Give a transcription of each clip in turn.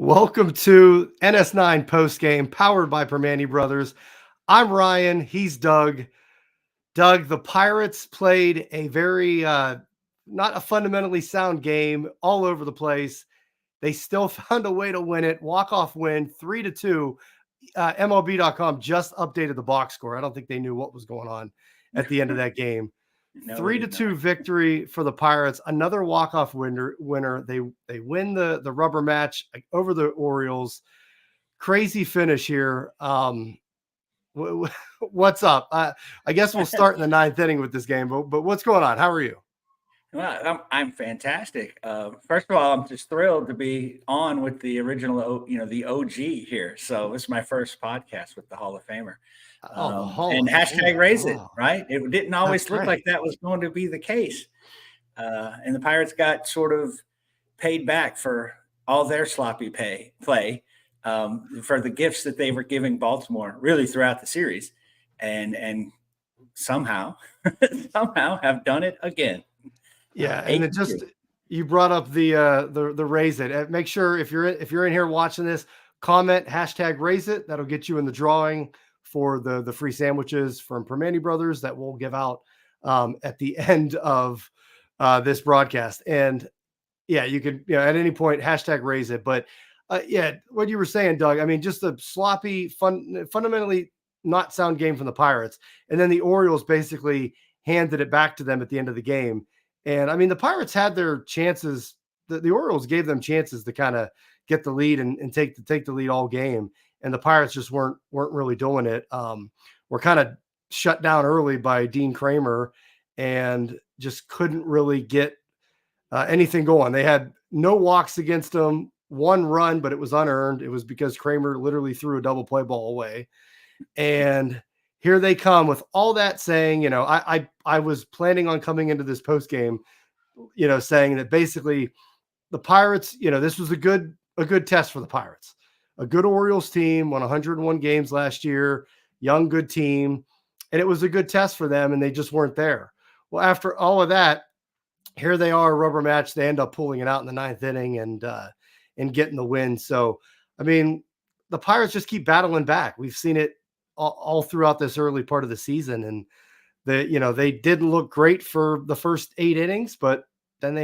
Welcome to NS9 Postgame, powered by Primanti Brothers. I'm Ryan. He's Doug. Doug, the Pirates played a very, not a fundamentally sound game all over the place. They still found a way to win it. Walk-off win, 3-2. MLB.com just updated the box score. I don't think they knew what was going on at the end of that game. 3-2 victory for the Pirates. Another walk-off winner. They win the rubber match over the Orioles. Crazy finish here. What's up? I guess we'll start in the ninth inning with this game. But what's going on? How are you? Well, I'm fantastic. First of all, I'm just thrilled to be on with the original, the OG here. So this is my first podcast with the Hall of Famer. And hashtag raise it, right? It didn't always look like that was going to be the case. And the Pirates got sort of paid back for all their sloppy play for the gifts that they were giving Baltimore really throughout the series, and somehow have done it again. Yeah, and it just you brought up the raise it. Make sure if you're in here watching this, comment hashtag raise it. That'll get you in the drawing for the free sandwiches from Primanti Brothers that we'll give out at the end of this broadcast. And yeah, you could at any point hashtag raise it. But yeah, what you were saying, Doug, I mean, just a sloppy, fundamentally not sound game from the Pirates. And then the Orioles basically handed it back to them at the end of the game. And I mean, the Pirates had their chances. The Orioles gave them chances to kind of get the lead and take the lead all game. And the Pirates just weren't really doing it. Were kind of shut down early by Dean Kramer and just couldn't really get anything going. They had no walks against them, one run, but it was unearned. It was because Kramer literally threw a double play ball away. And here they come with all that saying, I was planning on coming into this post game, saying that basically the Pirates, this was a good test for the Pirates. A good Orioles team, won 101 games last year, young, good team. And it was a good test for them, and they just weren't there. Well, after all of that, here they are, rubber match. They end up pulling it out in the ninth inning and getting the win. So, I mean, the Pirates just keep battling back. We've seen it all throughout this early part of the season. And they didn't look great for the first 8 innings, but then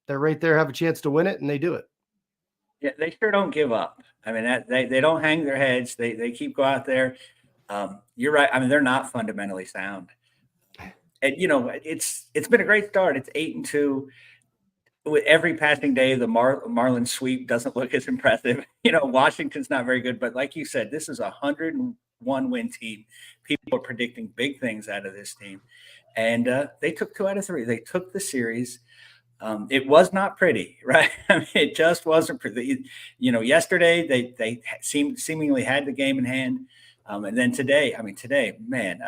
they're right there, have a chance to win it, and they do it. Yeah, they sure don't give up. I mean, they don't hang their heads. They keep go out there. You're right. I mean, they're not fundamentally sound. And it's been a great start. It's 8-2. With every passing day, the Marlins sweep doesn't look as impressive. Washington's not very good, but like you said, this is a 101-win team. People are predicting big things out of this team, and they took 2 out of 3. They took the series. It was not pretty, right? I mean, it just wasn't pretty. Yesterday they seemingly had the game in hand, and then today, man,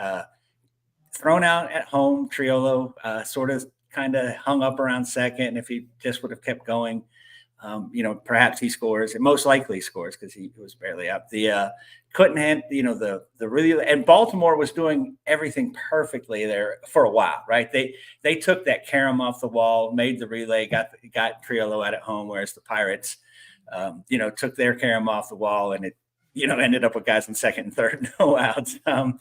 thrown out at home. Triolo sort of kind of hung up around second, and if he just would have kept going, perhaps he scores. And most likely scores because he was barely up. The couldn't hand, the really, and Baltimore was doing everything perfectly there for a while, right? They took that carom off the wall, made the relay, got Triolo out at home, whereas the Pirates, took their carom off the wall, and it, ended up with guys in second and third, no outs. And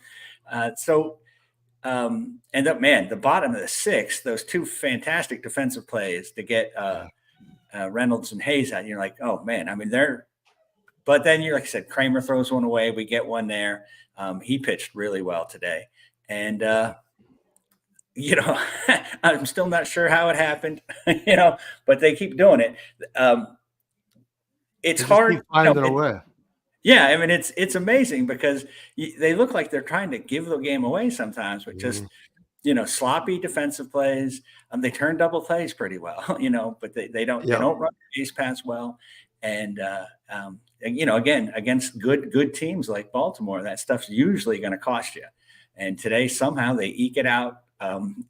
the bottom of the 6th, those 2 fantastic defensive plays to get Reynolds and Hayes out. You're like, oh man, I mean, but then you're like I said, Kramer throws one away. We get one there. He pitched really well today. And, I'm still not sure how it happened, but they keep doing it. It's hard. Finding a way. Yeah, I mean, it's amazing because they look like they're trying to give the game away sometimes, but just sloppy defensive plays. They turn double plays pretty well, but they don't run the base pass well. And again, against good teams like Baltimore, that stuff's usually going to cost you. And today somehow they eke it out. And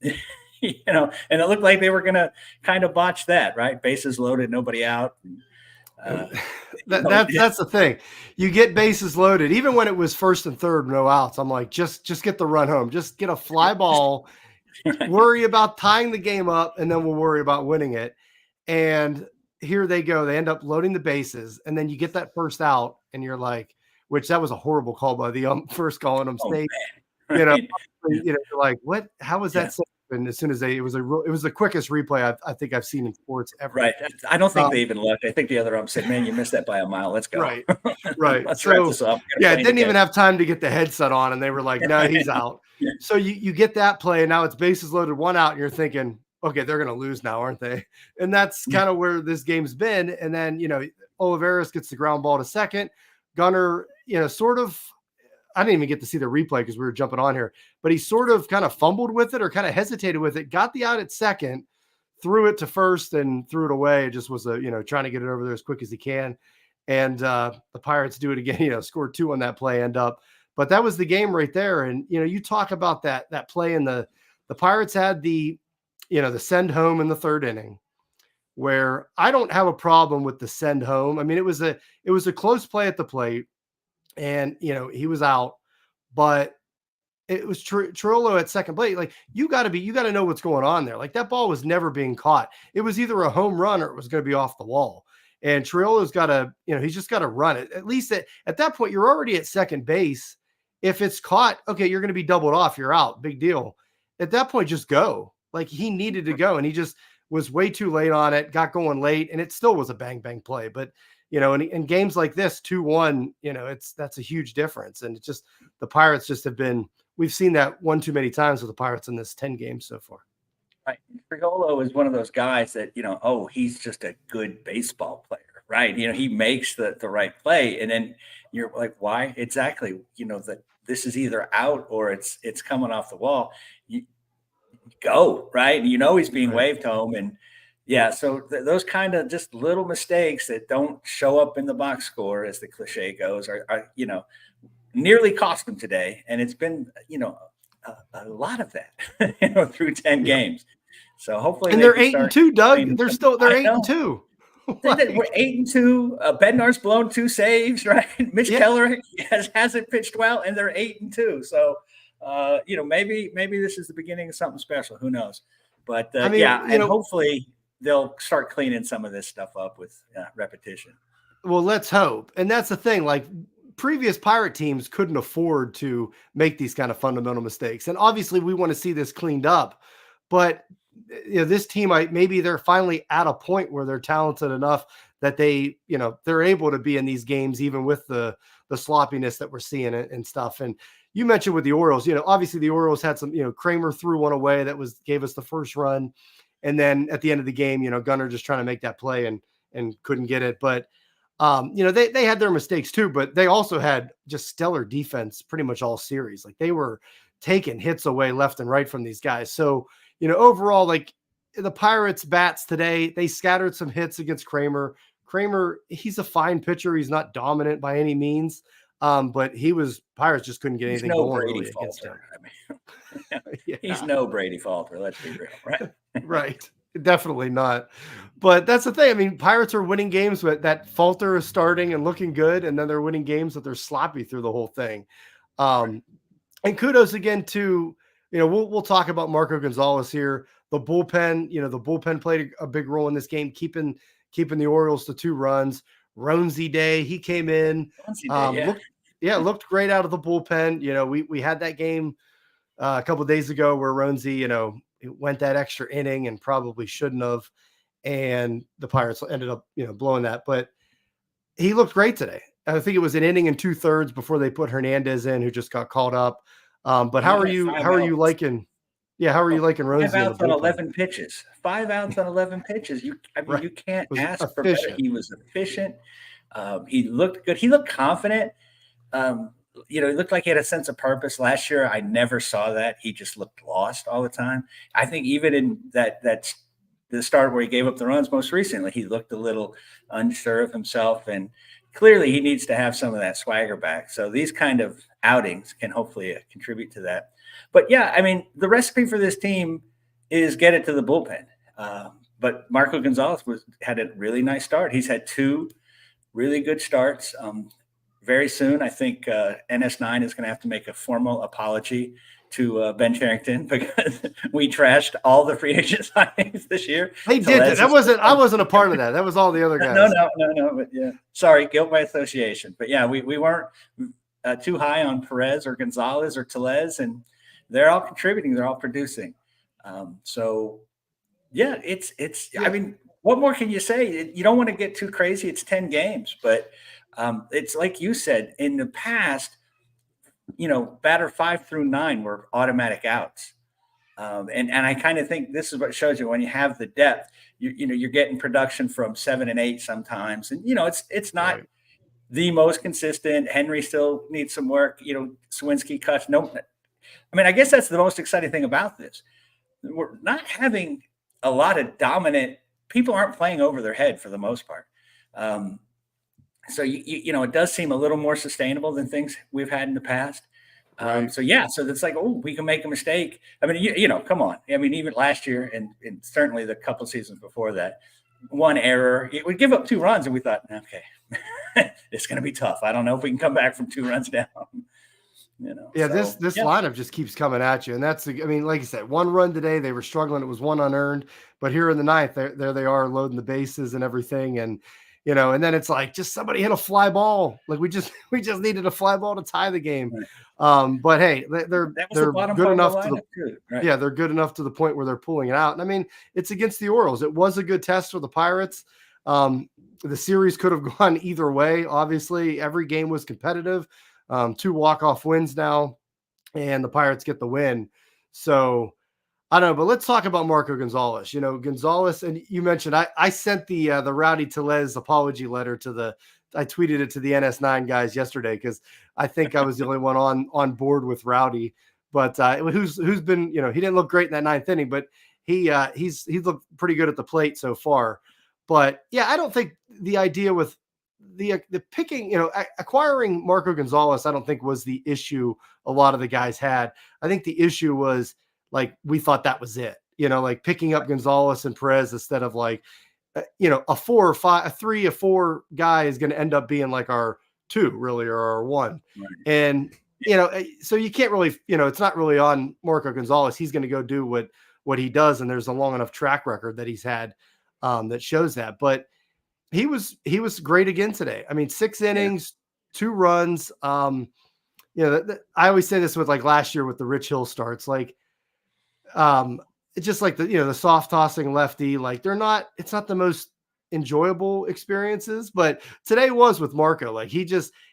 it looked like they were going to kind of botch that, right? Bases loaded, nobody out. That's the thing. You get bases loaded, even when it was first and third, no outs. I'm like, just get the run home, just get a fly ball, worry about tying the game up, and then we'll worry about winning it. And here they go. They end up loading the bases, and then you get that first out, and you're like, which that was a horrible call by the first calling them safe. Right. You're like, what? How was that safe? And as soon as it was the quickest replay I think I've seen in sports ever. Right. I don't think they even looked. I think the other ump said, "Man, you missed that by a mile. Let's go." Right. Let's wrap this up. Didn't even have time to get the headset on, and they were like, "No, he's out." So you get that play, and now it's bases loaded, one out, and you're thinking, "Okay, they're going to lose now, aren't they?" And that's kind of where this game's been. And then Olivares gets the ground ball to second. Gunnar, sort of. I didn't even get to see the replay because we were jumping on here, but he sort of kind of fumbled with it or kind of hesitated with it, got the out at second, threw it to first and threw it away. It just was trying to get it over there as quick as he can. And the Pirates do it again, scored 2 on that play end up, but that was the game right there. And, you talk about that play, and the Pirates had the send home in the third inning, where I don't have a problem with the send home. I mean, it was a close play at the plate. And, he was out, but it was Trullo at second base. Like, you got to know what's going on there. Like, that ball was never being caught. It was either a home run or it was going to be off the wall. And Trullo's got to, he's just got to run it. At least at that point, you're already at second base. If it's caught, okay, you're going to be doubled off. You're out. Big deal. At that point, just go. Like, he needed to go, and he just was way too late on it, got going late, and it still was a bang, bang play. But in games like this, 2-1, that's a huge difference. And it's just, the Pirates just we've seen that one too many times with the Pirates in this 10 games so far. Right. Triolo is one of those guys that, he's just a good baseball player, right? He makes the right play. And then you're like, why? Exactly. That this is either out or it's coming off the wall. You go, right? He's being waved home. And so those kind of just little mistakes that don't show up in the box score, as the cliche goes, are nearly cost them today. And it's been, a lot of that, through 10 games. So hopefully, and they're 8-2, Doug. They're 8-2. We're 8-2. Bednar's blown 2 saves, right? Mitch Keller hasn't pitched well, and they're 8-2. So, maybe this is the beginning of something special. Who knows? But hopefully they'll start cleaning some of this stuff up with repetition. Well, let's hope. And that's the thing. Like, previous Pirate teams couldn't afford to make these kind of fundamental mistakes. And obviously we want to see this cleaned up, but this team, maybe they're finally at a point where they're talented enough that they, they're able to be in these games, even with the sloppiness that we're seeing and stuff. And you mentioned with the Orioles, obviously the Orioles had some, Kramer threw one away that gave us the first run. And then at the end of the game, Gunnar just trying to make that play and couldn't get it. But, they had their mistakes too, but they also had just stellar defense pretty much all series. Like, they were taking hits away left and right from these guys. So, overall, like, the Pirates bats today, they scattered some hits against Kramer. Kramer, he's a fine pitcher. He's not dominant by any means. But Pirates just couldn't get anything going really against him. I mean, he's no Brady Falter. Let's be real, right? Right. Definitely not. But that's the thing. I mean, Pirates are winning games with that Falter is starting and looking good, and then they're winning games that they're sloppy through the whole thing. And kudos again to, we'll talk about Marco Gonzalez here. The bullpen, the bullpen played a big role in this game, keeping the Orioles to 2 runs. Ronesy Day, he came in, looked great out of the bullpen. We had that game a couple of days ago where Ronesy, it went that extra inning and probably shouldn't have. And the Pirates ended up, blowing that. But he looked great today. I think it was an inning and 2/3 before they put Hernandez in, who just got caught up. But how are you liking? Yeah, how are you liking Ronesy? 5 outs on 11 pitches. 5 outs on 11 pitches. You can't ask for better. He was efficient. He looked good. He looked confident. He looked like he had a sense of purpose last year. I never saw that. He just looked lost all the time. I think even in the start where he gave up the runs most recently, he looked a little unsure of himself, and clearly he needs to have some of that swagger back. So these kind of outings can hopefully contribute to that. But yeah, I mean, the recipe for this team is get it to the bullpen. But Marco Gonzalez had a really nice start. He's had 2 really good starts. Very soon, I think NS9 is going to have to make a formal apology to Ben Cherington because we trashed all the free agent signings this year. They did. I wasn't a part of that. That was all the other guys. No. But yeah, sorry, guilt by association. But yeah, we weren't too high on Perez or Gonzalez or Tellez, and they're all contributing. They're all producing. So yeah, it's. I mean, what more can you say? You don't want to get too crazy. It's 10 games, but it's like you said in the past. Batter 5 through 9 were automatic outs. And I kind of think this is what shows you when you have the depth, you're getting production from 7 and 8 sometimes. And, it's not the most consistent. Henry still needs some work. Swinsky cuts. No, I mean, I guess that's the most exciting thing about this. We're not having a lot of dominant people aren't playing over their head for the most part. So, it does seem a little more sustainable than things we've had in the past. So it's like, we can make a mistake. I mean, come on. I mean, even last year and certainly the couple seasons before that, one error, it would give up 2 runs. And we thought, okay, it's going to be tough. I don't know if we can come back from 2 runs down. This lineup just keeps coming at you. And that's, like you said, 1 run today, they were struggling. It was 1 unearned. But here in the 9th, there they are loading the bases and everything. And, and then it's like, just somebody hit a fly ball. Like we just needed a fly ball to tie the game. Right. But hey, they're good enough they're good enough to the point where they're pulling it out. And I mean, it's against the Orioles. It was a good test for the Pirates. The series could have gone either way. Obviously, every game was competitive. 2 walk-off wins now, and the Pirates get the win. So I don't know, but let's talk about Marco Gonzalez. Gonzalez, and you mentioned I sent the Rowdy Tellez apology letter I tweeted it to the NS9 guys yesterday because I think I was the only one on board with Rowdy. But who's been, he didn't look great in that 9th inning, but he's looked pretty good at the plate so far. But yeah, I don't think the idea with the picking, acquiring Marco Gonzalez, I don't think was the issue a lot of the guys had. I think the issue was, like, we thought that was it, like picking up Gonzalez and Perez instead of like, a 4 or 5, a 3 or 4 guy is going to end up being like our 2 really, or our 1. Right. And, so you can't really, it's not really on Marco Gonzalez. He's going to go do what he does. And there's a long enough track record that he's had that shows that, but he was great again today. I mean, 6 innings, 2 runs. I always say this with like last year with the Rich Hill starts, like, it's just like the soft tossing lefty, like it's not the most enjoyable experiences, but today was with Marco. Like he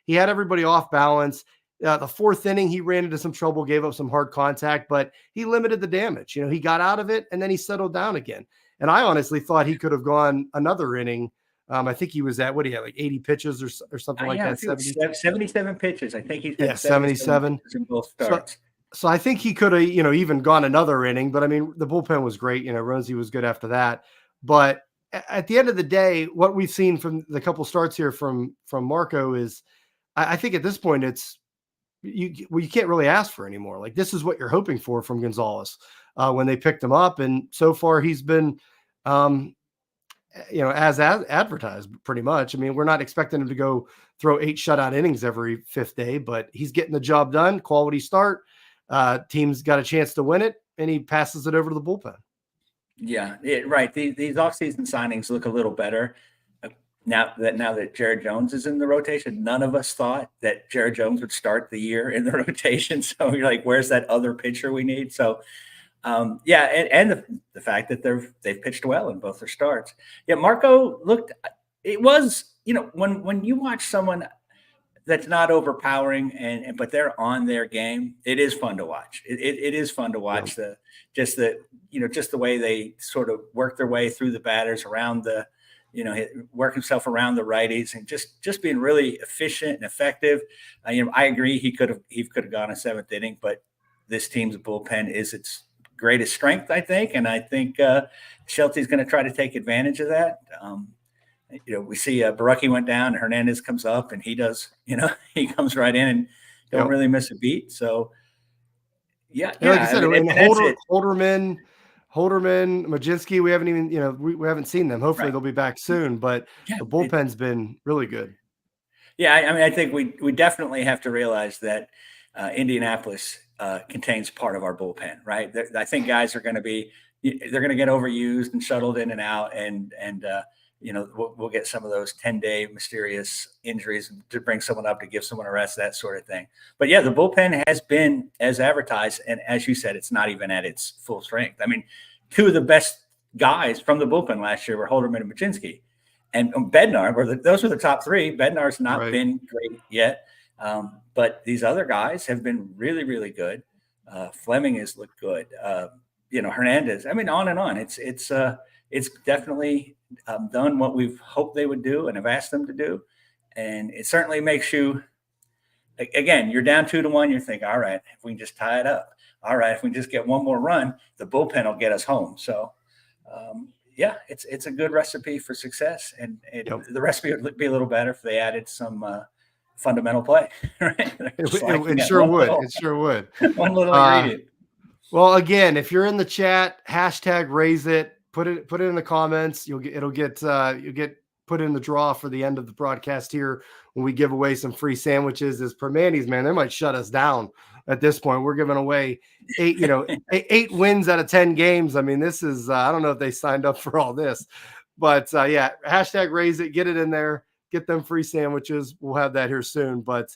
had everybody off balance. The 4th inning, he ran into some trouble, gave up some hard contact, but he limited the damage. He got out of it and then he settled down again. And I honestly thought he could have gone another inning. I think he was at, what he had, like 80 pitches or something like that. 77 pitches. I think he's had 77 in both starts. So I think he could have, even gone another inning, but I mean, the bullpen was great. Rosie was good after that. But at the end of the day, what we've seen from the couple starts here from Marco is, I think at this point, it's you can't really ask for anymore. Like, this is what you're hoping for from Gonzalez when they picked him up. And so far he's been, as advertised pretty much. I mean, we're not expecting him to go throw 8 shutout innings every 5th day, but he's getting the job done. Quality start. Team's got a chance to win it, and he passes it over to the bullpen. Yeah, right. These offseason signings look a little better now that Jared Jones is in the rotation. None of us thought that Jared Jones would start the year in the rotation. So you're like, where's that other pitcher we need? So, and the fact that they've pitched well in both their starts. Yeah, Marco looked. It was, when you watch someone that's not overpowering but they're on their game, it is fun to watch. It is fun to watch just the way they sort of work their way through the batters around the work himself around the righties and just being really efficient and effective. I agree he could have gone a seventh inning, but this team's bullpen is its greatest strength, I think, and I think Shelty's going to try to take advantage of that. We see Barucki went down, and Hernandez comes up, and he does. He comes right in and don't really miss a beat. So, yeah. Like I said, Holderman, Majinski, we haven't even, we haven't seen them. Hopefully they'll be back soon, but the bullpen's been really good. Yeah. I think we definitely have to realize that Indianapolis contains part of our bullpen, right? I think guys are going to they're going to get overused and shuttled in and out. And we'll get some of those 10-day mysterious injuries to bring someone up, to give someone a rest, that sort of thing. But yeah, the bullpen has been as advertised. And as you said, it's not even at its full strength. I mean, two of the best guys from the bullpen last year were Holderman and Majinski, and Bednar. Those were the top three. Bednar's not been great yet. But these other guys have been really, really good. Fleming has looked good. Hernandez, I mean, on and on. It's definitely done what we've hoped they would do and have asked them to do. And it certainly makes you, again, you're down 2-1. You're thinking, all right, if we can just tie it up. All right, if we just get one more run, the bullpen will get us home. So, it's a good recipe for success. And the recipe would be a little better if they added some fundamental play. Right? It sure would. It sure would. One little ingredient. Well, again, if you're in the chat, #raise it. Put it in the comments. You'll get put in the draw for the end of the broadcast here when we give away some free sandwiches. As Primanti's, man, they might shut us down at this point. We're giving away 8 wins out of 10 games. I mean, this is I don't know if they signed up for all this, but #raise it. Get it in there. Get them free sandwiches. We'll have that here soon. But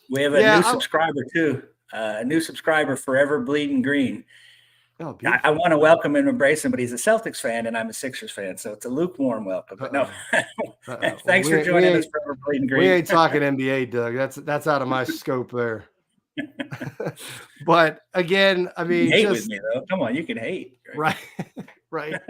we have a new subscriber too. A new subscriber, Forever Bleeding Green. Oh, I want to welcome and embrace him, but he's a Celtics fan and I'm a Sixers fan, so it's a lukewarm welcome. But no, thanks for joining us, Forever Bleeding Green. We ain't talking NBA, Doug. That's out of my scope there. But again, I mean, you hate with me though. Come on, you can hate, right? But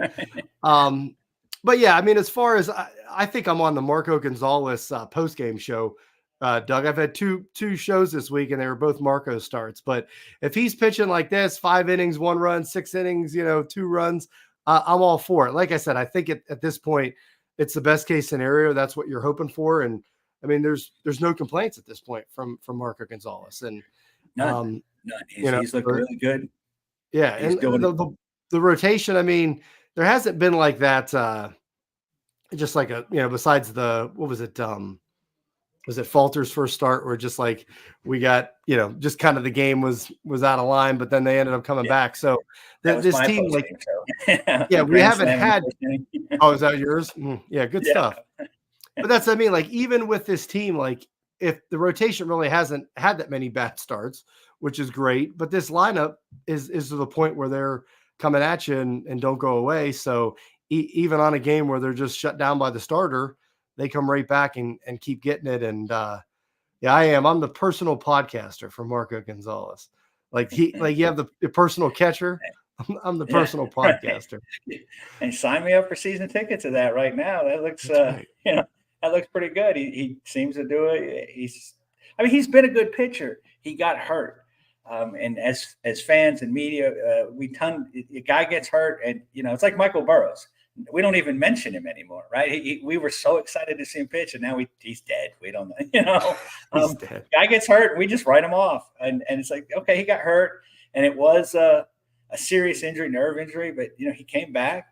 yeah, I mean, as far as I think I'm on the Marco Gonzalez post-game show. Doug, I've had two shows this week and they were both Marco starts, but if he's pitching like this, 5 innings, 1 run, 6 innings, 2 runs, I'm all for it. Like I said, I think at this point, it's the best case scenario. That's what you're hoping for. And I mean, there's no complaints at this point from Marco Gonzalez, and none. He's looked really good. Yeah. And the rotation, I mean, there hasn't been like that, just like besides what was it? Was it Falter's first start where just like we got, just kind of the game was out of line, but then they ended up coming back. So this team, like, we haven't had. Oh, is that yours? Yeah, good stuff. But that's, I mean, like, even with this team, like, if the rotation really hasn't had that many bad starts, which is great, but this lineup is to the point where they're coming at you and don't go away. So even on a game where they're just shut down by the starter, they come right back and keep getting it. And I'm the personal podcaster for Marco Gonzalez. Like you have the personal catcher. I'm the personal podcaster. And sign me up for season tickets to that right now. That looks, that looks pretty good. He seems to do it. He's been a good pitcher. He got hurt. And as fans and media, a guy gets hurt and, it's like Michael Burrows. We don't even mention him anymore, right? We were so excited to see him pitch, and now he's dead. We don't know, He's dead. Guy gets hurt, and we just write him off. And it's like, okay, he got hurt, and it was a serious injury, nerve injury, but he came back,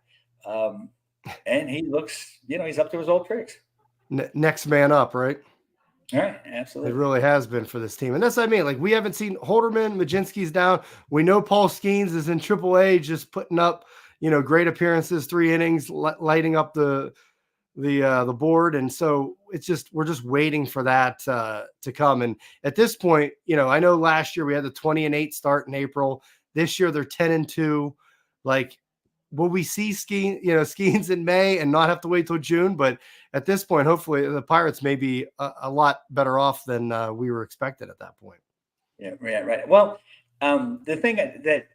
and he looks, he's up to his old tricks. Next man up, right? All right, absolutely. It really has been for this team, and that's what I mean. Like, we haven't seen Holderman, Majinski's down. We know Paul Skeens is in AAA, just putting up. Great appearances, 3 innings, lighting up the board. And so we're just waiting for that to come. And at this point, I know last year we had the 20-8 start in April. This year they're 10-2. Like, will we see Skeens in May and not have to wait till June? But at this point, hopefully the Pirates may be a lot better off than we were expected at that point. Yeah, right. Well, the thing that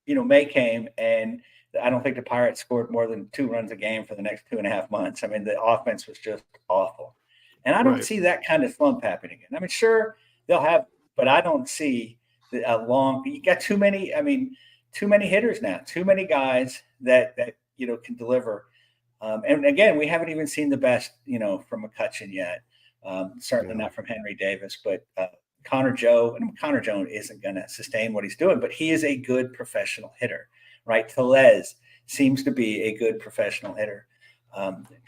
May came and I don't think the Pirates scored more than 2 runs a game for the next 2.5 months. I mean, the offense was just awful. And I don't see that kind of slump happening again. I mean, sure, they'll have, but I don't see a long, you got too many, I mean, too many hitters now, too many guys that can deliver. And again, we haven't even seen the best, from McCutchen yet. Certainly not from Henry Davis, but Connor Joe isn't going to sustain what he's doing, but he is a good professional hitter, right? Tellez seems to be a good professional hitter.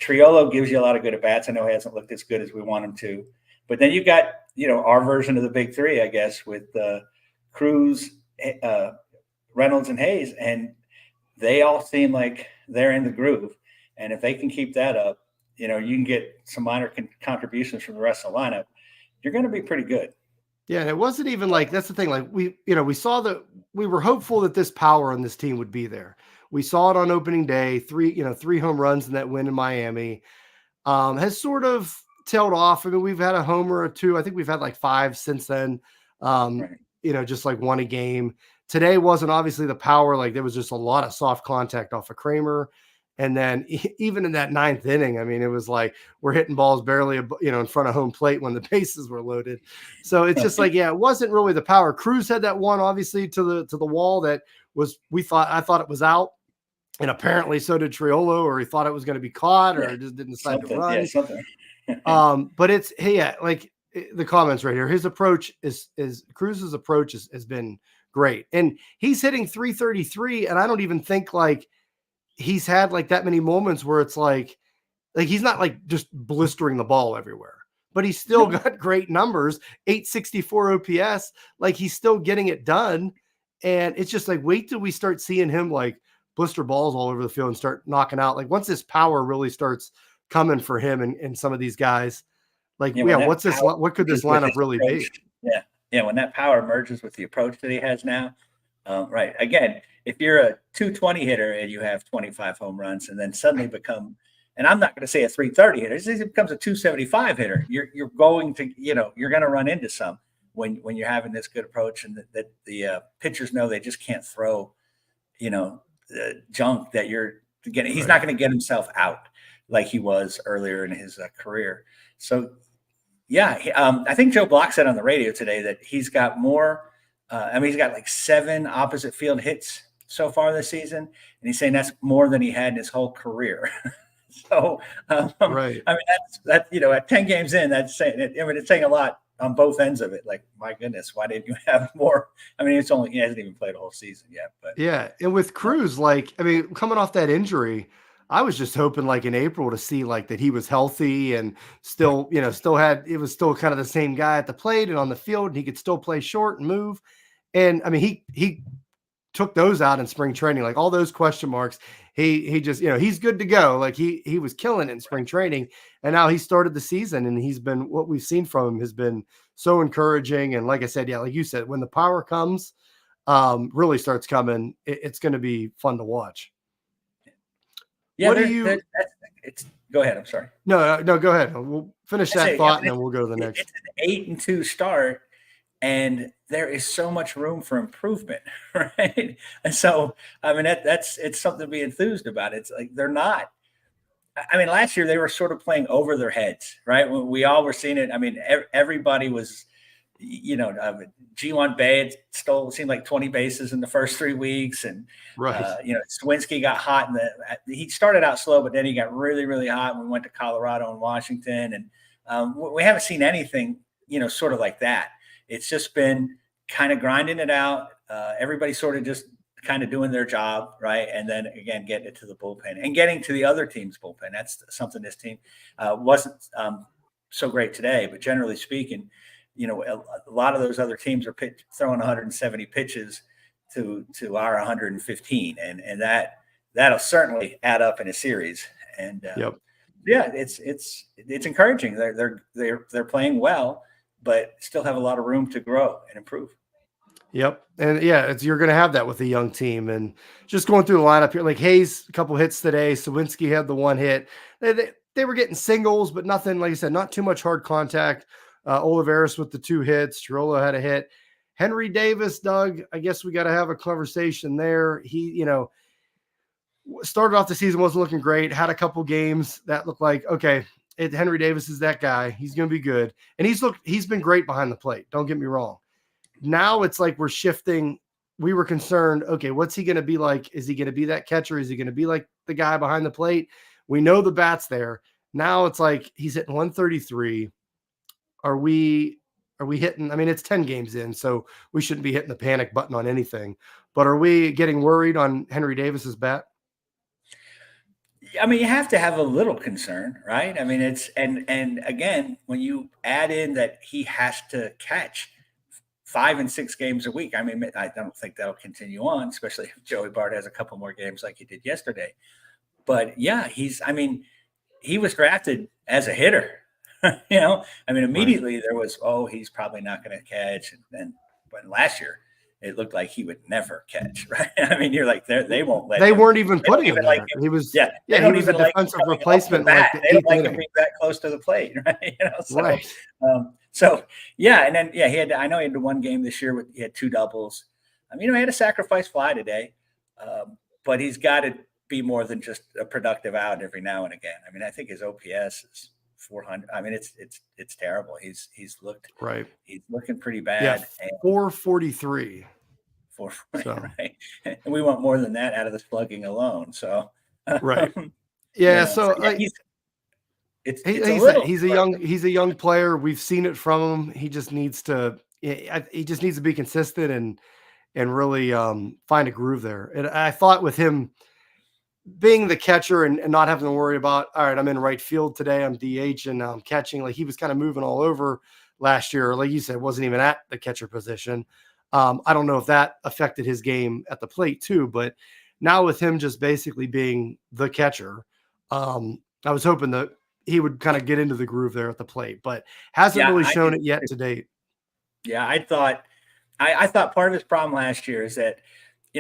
Triolo gives you a lot of good at bats. I know he hasn't looked as good as we want him to, but then you got, our version of the big three, I guess, with Cruz, Reynolds, and Hayes, and they all seem like they're in the groove. And if they can keep that up, you can get some minor contributions from the rest of the lineup. You're going to be pretty good. Yeah, and it wasn't even like, that's the thing. Like we saw that we were hopeful that this power on this team would be there. We saw it on opening day, 3 home runs in that win in Miami. Has sort of tailed off. I mean, we've had a homer or two. I think we've had like 5 since then. Right. Just like 1 a game. Today wasn't obviously the power. Like there was just a lot of soft contact off of Kramer. And then even in that 9th inning, I mean, it was like we're hitting balls barely, in front of home plate when the bases were loaded. So it's just like, it wasn't really the power. Cruz had that one, obviously, to the wall that was, I thought it was out. And apparently so did Triolo, or he thought it was going to be caught, or just didn't decide to run. But it's, like the comments right here, his approach is Cruz's approach has been great. And he's hitting 333. And I don't even think like he's had like that many moments where it's like he's not like just blistering the ball everywhere, but he's still got great numbers, 864 OPS. Like he's still getting it done. And it's just like, wait till we start seeing him like blister balls all over the field and start knocking out. Like once this power really starts coming for him and some of these guys, like, what could this lineup really be? Yeah. When that power merges with the approach that he has now, right. Again, if you're a 220 hitter and you have 25 home runs and then suddenly become, and I'm not going to say a 330 hitter, it becomes a 275 hitter. You're going to, you're going to run into some when you're having this good approach, and that the pitchers know they just can't throw, junk that you're getting. He's not going to get himself out like he was earlier in his career. So, I think Joe Block said on the radio today that he's got more. He's got like 7 opposite field hits so far this season, and he's saying that's more than he had in his whole career. So, right. I mean, that's at 10 games in, that's saying. It's saying a lot on both ends of it. Like, my goodness, why didn't you have more? I mean, he hasn't even played a whole season yet. But and with Cruz, like, I mean, coming off that injury, I was just hoping like in April to see like that he was healthy and still, it was still kind of the same guy at the plate and on the field, and he could still play short and move. And I mean, he took those out in spring training, like all those question marks. He just, he's good to go. Like he was killing it in spring training, and now he started the season, and he's been, what we've seen from him has been so encouraging. And like I said, like you said, when the power comes, really starts coming, it's going to be fun to watch. Yeah, go ahead. I'm sorry. No, go ahead. We'll finish that thought, and then we'll go to the next. It's an 8-2 start, and there is so much room for improvement, right? And so, I mean, it's something to be enthused about. It's like they're not. I mean, last year they were sort of playing over their heads, right? We all were seeing it. I mean, everybody was, G1 Bay seemed like 20 bases in the first 3 weeks, and Swinsky got hot, he started out slow, but then he got really, really hot when we went to Colorado and Washington, and we haven't seen anything, sort of like that. It's just been kind of grinding it out. Everybody sort of just kind of doing their job, right? And then again, getting it to the bullpen and getting to the other team's bullpen. That's something this team wasn't so great today, but generally speaking, a lot of those other teams are throwing 170 pitches to our 115, and that'll certainly add up in a series. And it's encouraging. They're playing well, but still have a lot of room to grow and improve. Yep. And you're going to have that with a young team. And just going through the lineup here, like Hayes, a couple hits today. Sawinski had the 1 hit. They were getting singles, but nothing, like I said, not too much hard contact. Olivares with the 2 hits. Triolo had a hit. Henry Davis, Doug, I guess we got to have a conversation there. He, started off the season, wasn't looking great, had a couple games that looked like, okay, Henry Davis is that guy. He's going to be good. And he's been great behind the plate. Don't get me wrong. Now it's like we're shifting. We were concerned, okay, what's he going to be like? Is he going to be that catcher? Is he going to be like the guy behind the plate? We know the bat's there. Now it's like he's hitting 133. Are we hitting? I mean, it's 10 games in, so we shouldn't be hitting the panic button on anything. But are we getting worried on Henry Davis's bat? I mean, you have to have a little concern, right? I mean, it's and again, when you add in that he has to catch 5 and 6 games a week, I mean, I don't think that'll continue on, especially if Joey Bart has a couple more games like he did yesterday. But yeah, he was drafted as a hitter. I mean, immediately there was, he's probably not going to catch, and but last year it looked like he would never catch, right? I mean, you're like, they won't let. They him. weren't even putting him there. Like He was, yeah. He was a defensive replacement. They don't like him being that close to the plate, right? So, right. So yeah, and then I know he had one game this year he had 2 doubles. I mean, he had a sacrifice fly today, but he's got to be more than just a productive out every now and again. I mean, I think his OPS is 400. I mean, it's terrible. He's looking pretty bad. Yeah, 443. Right. And we want more than that out of the slugging alone. So right. Yeah. He's a young player. We've seen it from him. He just needs to be consistent and really find a groove there. And I thought with him being the catcher and not having to worry about, all right, I'm in right field today, I'm DH and I'm catching, like he was kind of moving all over last year. Like you said, wasn't even at the catcher position. I don't know if that affected his game at the plate too, but now with him just basically being the catcher, I was hoping that he would kind of get into the groove there at the plate, but hasn't really shown it yet to date. Yeah, I thought part of his problem last year is that,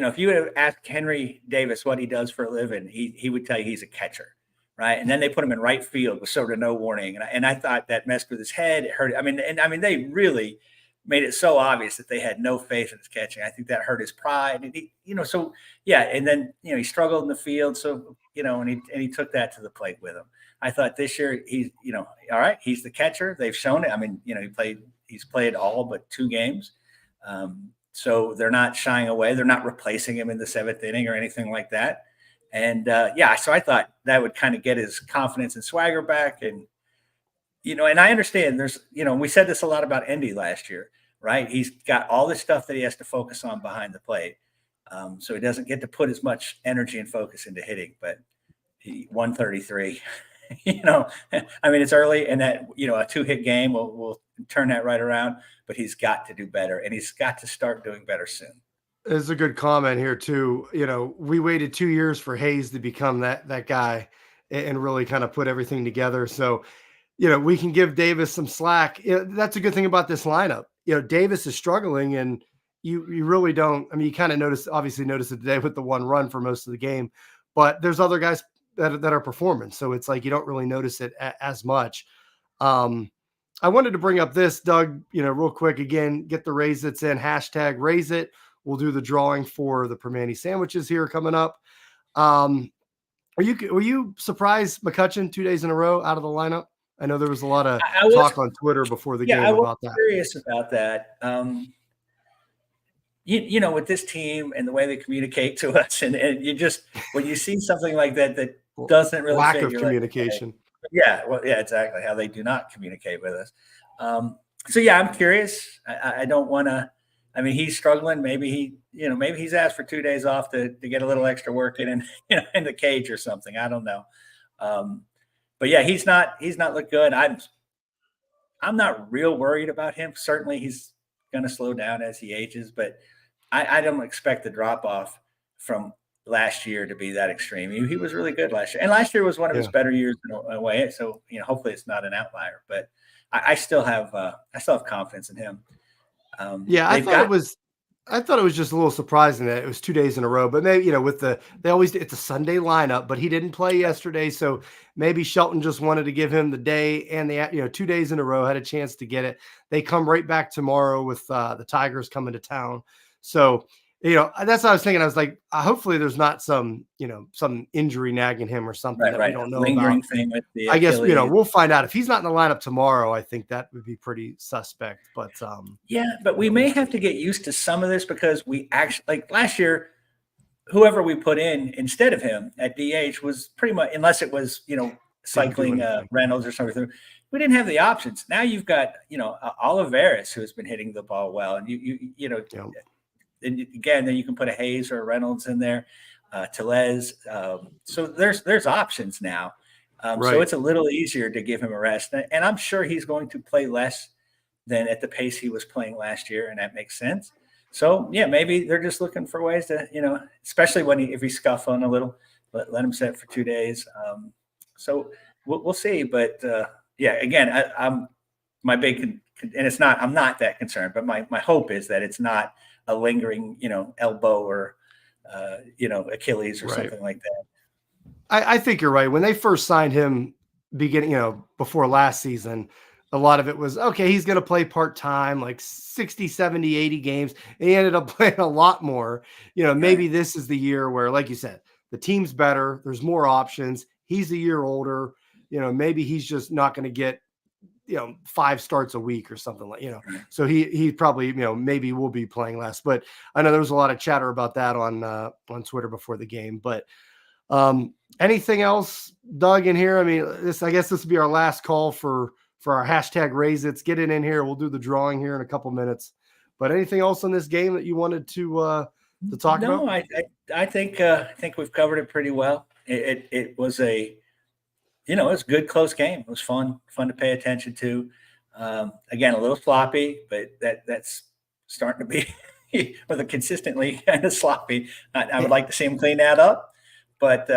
if you would have asked Henry Davis what he does for a living, he would tell you he's a catcher, right? And then they put him in right field with sort of no warning, and I thought that messed with his head. It hurt. I mean, they really made it so obvious that they had no faith in his catching. I think that hurt his pride, and and then he struggled in the field, so and he took that to the plate with him. I thought this year he's all right. He's the catcher. They've shown it. I mean, he's played all but 2 games. So they're not shying away. They're not replacing him in the 7th inning or anything like that. And so I thought that would kind of get his confidence and swagger back. And, and I understand there's, we said this a lot about Endy last year, right? He's got all this stuff that he has to focus on behind the plate. So he doesn't get to put as much energy and focus into hitting, but 133, I mean, it's early and that, a 2-hit game will turn that right around, but he's got to do better and he's got to start doing better soon. There's a good comment here too. We waited 2 years for Hayes to become that guy and really kind of put everything together. So, we can give Davis some slack. That's a good thing about this lineup. Davis is struggling and you really don't, I mean, you kind of obviously notice it today with the 1 run for most of the game, but there's other guys that are performing. So it's like, you don't really notice it as much. I wanted to bring up this, Doug, real quick, again, get the raise it's in, hashtag raise it. We'll do the drawing for the Primanti sandwiches here coming up. Were you surprised McCutchen 2 days in a row out of the lineup? I know there was a lot of talk on Twitter before the game about that. I was curious about that. With this team and the way they communicate to us, and you just, when you see something like that doesn't really lack of communication. Like, yeah, exactly. How they do not communicate with us. I'm curious. I don't want to. I mean, he's struggling. Maybe maybe he's asked for 2 days off to get a little extra work in in the cage or something. I don't know. But yeah, he's not looked good. I'm not real worried about him. Certainly, he's going to slow down as he ages, but I don't expect the drop off from last year to be that extreme. He was really good last year, and last year was one of his better years in a way. So hopefully it's not an outlier. But I still have confidence in him. I thought it was just a little surprising that it was 2 days in a row. But maybe with it's a Sunday lineup, but he didn't play yesterday, so maybe Shelton just wanted to give him the day and the 2 days in a row, had a chance to get it. They come right back tomorrow with the Tigers coming to town. So That's what I was thinking. I was like, hopefully there's not some injury nagging him or something that we don't know lingering about. thing with the I guess, Achilles. we'll find out. If he's not in the lineup tomorrow, I think that would be pretty suspect. But but we may have to get used to some of this, because we actually, like last year, whoever we put in instead of him at DH was pretty much, unless it was, cycling Reynolds or something, we didn't have the options. Now you've got, Olivares, who has been hitting the ball well. And and again, then you can put a Hayes or a Reynolds in there, Tellez. So there's options now. So it's a little easier to give him a rest. And I'm sure he's going to play less than at the pace he was playing last year. And that makes sense. So, maybe they're just looking for ways to, especially if he's scuffling a little, let him sit for 2 days. So we'll see. But, again, I'm my big, and it's not, I'm not that concerned, but my hope is that it's not a lingering, elbow or, Achilles or something like that. I think you're right. When they first signed him before last season, a lot of it was, okay, he's going to play part-time, like 60, 70, 80 games. And he ended up playing a lot more. Maybe this is the year where, like you said, the team's better. There's more options. He's a year older. Maybe he's just not going to get, 5 starts a week or something like, so he probably, maybe will be playing less. But I know there was a lot of chatter about that on Twitter before the game. But anything else, Doug, in here? I mean, I guess this will be our last call for our hashtag Raise It's. Get it in here. We'll do the drawing here in a couple minutes. But anything else on this game that you wanted to talk about? No, I think we've covered it pretty well. It was it was a good close game. It was fun to pay attention to. Again, a little sloppy, but that's starting to be with a consistently kind of sloppy. I would like to see him clean that up. But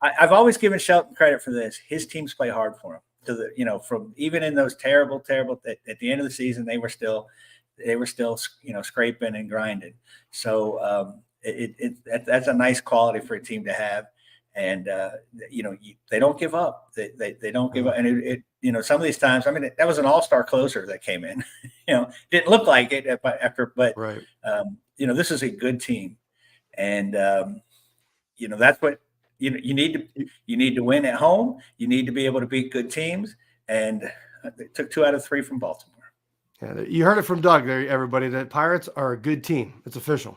I've always given Shelton credit for this. His teams play hard for him. From even in those terrible at the end of the season, they were still scraping and grinding. So that's a nice quality for a team to have. And they don't give up. They don't give up. And some of these times, I mean, that was an all-star closer that came in. Didn't look like it after, but right. This is a good team, and that's what. You need to win at home. You need to be able to beat good teams, and they took 2 out of 3 from Baltimore. Yeah, you heard it from Doug there, everybody. The Pirates are a good team. It's official.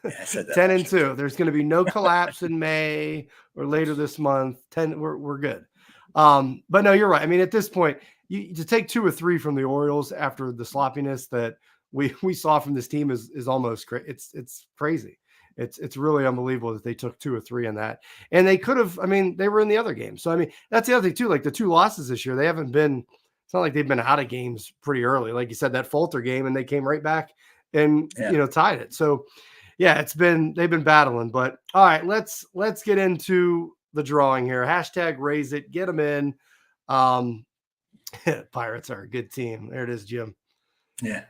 Yeah, I said that 10-2. There's going to be no collapse in May or later this month. 10. We're good. But no, you're right. I mean, at this point, to take 2 or 3 from the Orioles after the sloppiness that we saw from this team is almost crazy. It's crazy. It's really unbelievable that they took 2 or 3 in that. And they could have, I mean, they were in the other game. So, I mean, that's the other thing too. Like the 2 losses this year, they haven't been, it's not like they've been out of games pretty early. Like you said, that Falter game, and they came right back and, tied it. So yeah, they've been battling, but all right, let's get into the drawing here. Hashtag Raise It, get them in. Pirates are a good team. There it is, Jim. Yeah.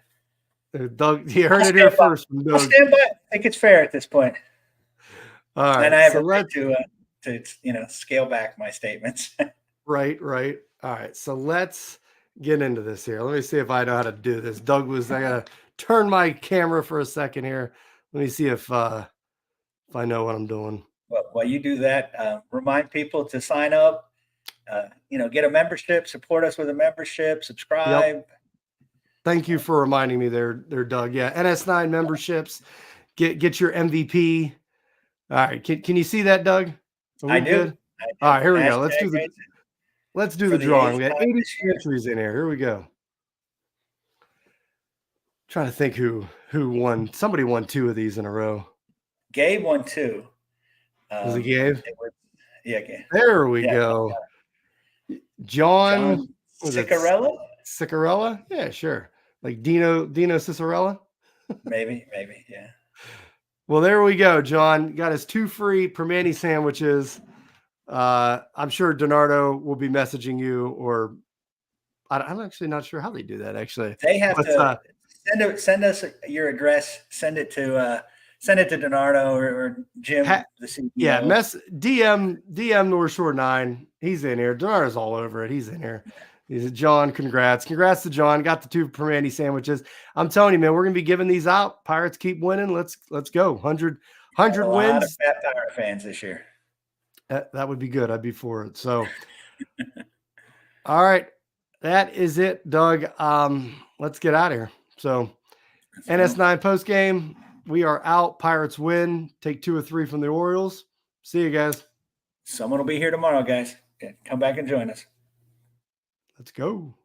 Doug, you heard it here first. I'll stand by. I think it's fair at this point. All right. And I have a right to scale back my statements. Right. All right. So let's get into this here. Let me see if I know how to do this. I gotta turn my camera for a second here. Let me see if I know what I'm doing. Well, while you do that, remind people to sign up. Get a membership. Support us with a membership. Subscribe. Yep. Thank you for reminding me there, Doug. Yeah, NS9 memberships. Get your MVP. All right, can you see that, Doug? I do. Good? All right, here we go. Let's do the drawing. We got 80 entries in here. Here we go. Trying to think who won. Somebody won 2 of these in a row. Gabe won 2. Was it Gabe? Gabe. There we go. John Cicarella? Cicarella? Yeah, sure. Like Dino Cicarella? Maybe, yeah. Well, there we go. John got his 2 free Primanti sandwiches. I'm sure Donardo will be messaging you, or I'm actually not sure how they do that. Actually, they have to send us your address. Send it to Donardo or Jim, the CEO. Yeah, DM North Shore 9. He's in here. Donardo's all over it. He's in here. John, congrats to John. Got the 2 Primanti sandwiches. I'm telling you, man, we're gonna be giving these out. Pirates keep winning. Let's go. 100 wins. A lot of fat Pirate fans this year. That would be good. I'd be for it. So, all right, that is it, Doug. Let's get out of here. So, NS9 Postgame. We are out. Pirates win. Take 2 or 3 from the Orioles. See you guys. Someone will be here tomorrow, guys. Come back and join us. Let's go.